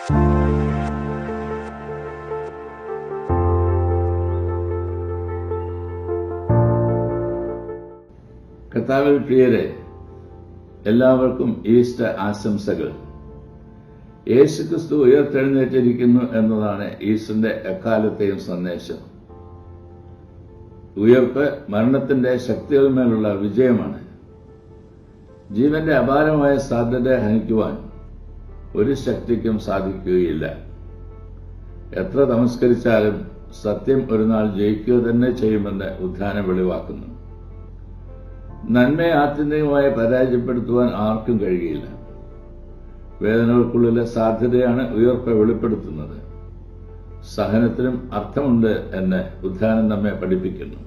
കർത്താവിൽ പ്രിയരെ, എല്ലാവർക്കും ഈസ്റ്റർ ആശംസകൾ. യേശുക്രിസ്തു ഉയർത്തെഴുന്നേറ്റിരിക്കുന്നു എന്നതാണ് ഈസ്റ്ററിന്റെ എക്കാലത്തെയും സന്ദേശം. ഉയർപ്പ് മരണത്തിന്റെ ശക്തികളുമേലുള്ള വിജയമാണ്. ജീവന്റെ അപാരമായ സാധ്യത ഹനിക്കുവാൻ ഒരു ശക്തിക്കും സാധിക്കുകയില്ല. എത്ര തമസ്കരിച്ചാലും സത്യം ഒരു നാൾ ജയിക്കുക തന്നെ ചെയ്യുമെന്ന് ഉദ്ധാനം വെളിവാക്കുന്നു. നന്മയെ ആത്യന്തികമായി പരാജയപ്പെടുത്തുവാൻ ആർക്കും കഴിയില്ല. വേദനകൾക്കുള്ളിലെ സാധ്യതയാണ് ഉയർപ്പ് വെളിപ്പെടുത്തുന്നത്. സഹനത്തിനും അർത്ഥമുണ്ട് എന്ന് ഉദ്ധാനം നമ്മെ പഠിപ്പിക്കുന്നു.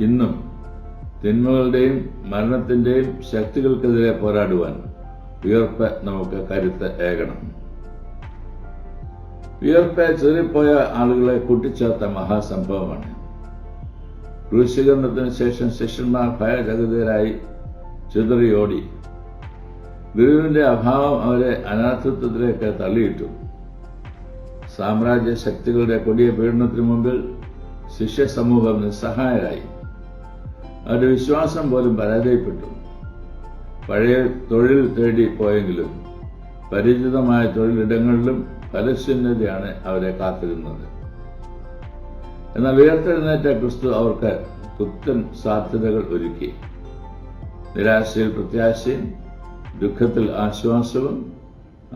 ഇന്നും തിന്മകളുടെയും മരണത്തിന്റെയും ശക്തികൾക്കെതിരെ പോരാടുവാൻ ഉയർപ്പ് നമുക്ക് കരുത്ത് ഏകണം. ഉയർപ്പ് ചെറിപ്പോയ ആളുകളെ കൂട്ടിച്ചേർത്ത മഹാസംഭവമാണ്. ക്രൂശീകരണത്തിന് ശേഷം ശിഷ്യന്മാർ ഭയചകിതരായി ചിതറിയോടി. ഗുരുവിന്റെ അഭാവം അവരെ അനാഥത്വത്തിലേക്ക് തള്ളിയിട്ടു. സാമ്രാജ്യ ശക്തികളുടെ കൊടിയ പീഡനത്തിനു മുമ്പിൽ ശിഷ്യ സമൂഹം നിസ്സഹായരായി. അവരുടെ വിശ്വാസം പോലും പരാജയപ്പെട്ടു. പഴയ തൊഴിൽ തേടി പോയെങ്കിലും പരിചിതമായ തൊഴിലിടങ്ങളിലും ഫലശൂന്യതയാണ് അവരെ കാത്തിരുന്നത്. എന്നാൽ ഉയർത്തെഴുന്നേറ്റ ക്രിസ്തു അവർക്ക് പുത്തൻ സാധ്യതകൾ ഒരുക്കി. നിരാശയിൽ പ്രത്യാശയും, ദുഃഖത്തിൽ ആശ്വാസവും,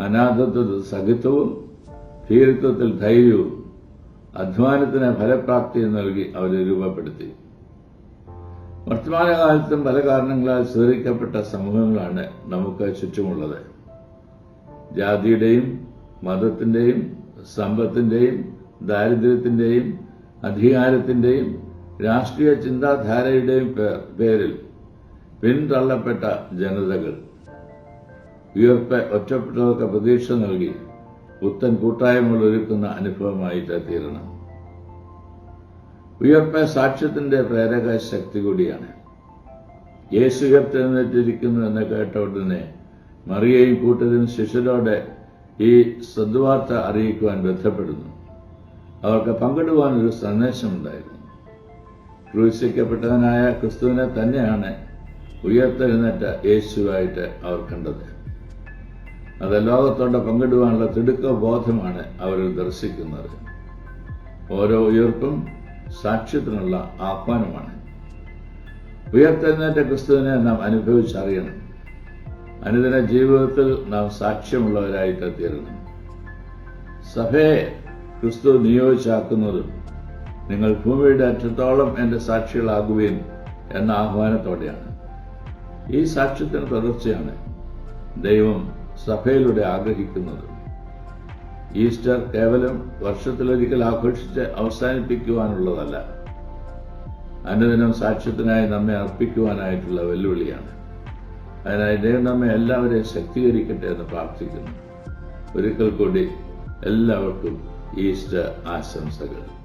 അനാഥത്വത്തിൽ സഖിത്വവും, ഭീരുത്വത്തിൽ ധൈര്യവും, അധ്വാനത്തിന് ഫലപ്രാപ്തിയും നൽകി അവരെ രൂപപ്പെടുത്തി. വർത്തമാനകാലത്തും പല കാരണങ്ങളാൽ ചിതറിക്കപ്പെട്ട സമൂഹങ്ങളാണ് നമുക്ക് ചുറ്റുമുള്ളത്. ജാതിയുടെയും മതത്തിന്റെയും സമ്പത്തിന്റെയും ദാരിദ്ര്യത്തിന്റെയും അധികാരത്തിന്റെയും രാഷ്ട്രീയ ചിന്താധാരയുടെയും പേരിൽ പിന്തള്ളപ്പെട്ട ജനതകൾ. ഉയർപ്പ് ഒറ്റപ്പെട്ടവർക്ക് പ്രതീക്ഷ നൽകി പുത്തൻ കൂട്ടായ്മകൾ ഒരുക്കുന്ന അനുഭവമായിട്ട് തീരണം. ഉയർപ്പ് സാക്ഷ്യത്തിന്റെ പ്രേരക ശക്തി കൂടിയാണ്. യേശു ഉയർത്തെഴുന്നേറ്റിരിക്കുന്നു എന്ന് കേട്ട ഉടനെ മറിയയും കൂട്ടരും ശിഷ്യരോട് ഈ സദ്വാർത്ത അറിയിക്കുവാൻ ബന്ധപ്പെടുന്നു. അവർക്ക് പങ്കിടുവാനൊരു സന്ദേശമുണ്ടായിരുന്നു. ക്രൂശിക്കപ്പെട്ടവനായ ക്രിസ്തുവിനെ തന്നെയാണ് ഉയർത്തെഴുന്നേറ്റ യേശുവായിട്ട് അവർ കണ്ടത്. അത് ലോകത്തോടെ പങ്കിടുവാനുള്ള തിടുക്കബോധമാണ് അവരിൽ ദർശിക്കുന്നത്. ഓരോ ഉയർപ്പും സാക്ഷ്യത്തിനുള്ള ആഹ്വാനമാണ്. ഉയർത്തെഴുന്നേറ്റ ക്രിസ്തുവിനെ നാം അനുഭവിച്ചറിയണം. അനുദിന ജീവിതത്തിൽ നാം സാക്ഷ്യമുള്ളവരായിട്ട് തീരണം. സഭയെ ക്രിസ്തു നിയോഗിച്ചാക്കുന്നതും നിങ്ങൾ ഭൂമിയുടെ അറ്റത്തോളം എന്റെ സാക്ഷികളാകുകയും എന്ന ആഹ്വാനത്തോടെയാണ്. ഈ സാക്ഷ്യത്തിന് തുടർച്ചയാണ് ദൈവം സഭയിലൂടെ ആഗ്രഹിക്കുന്നത്. ഈസ്റ്റർ കേവലം വർഷത്തിലൊരിക്കൽ ആഘോഷിച്ച് അവസാനിപ്പിക്കുവാനുള്ളതല്ല. അനുദിനം സാക്ഷ്യത്തിനായി നമ്മെ അർപ്പിക്കുവാനായിട്ടുള്ള വെല്ലുവിളിയാണ്. അതിനായി ദൈവം നമ്മെ എല്ലാവരെയും ശക്തീകരിക്കട്ടെ എന്ന് പ്രാർത്ഥിക്കുന്നു. ഒരിക്കൽ കൂടി എല്ലാവർക്കും ഈസ്റ്റർ ആശംസകൾ.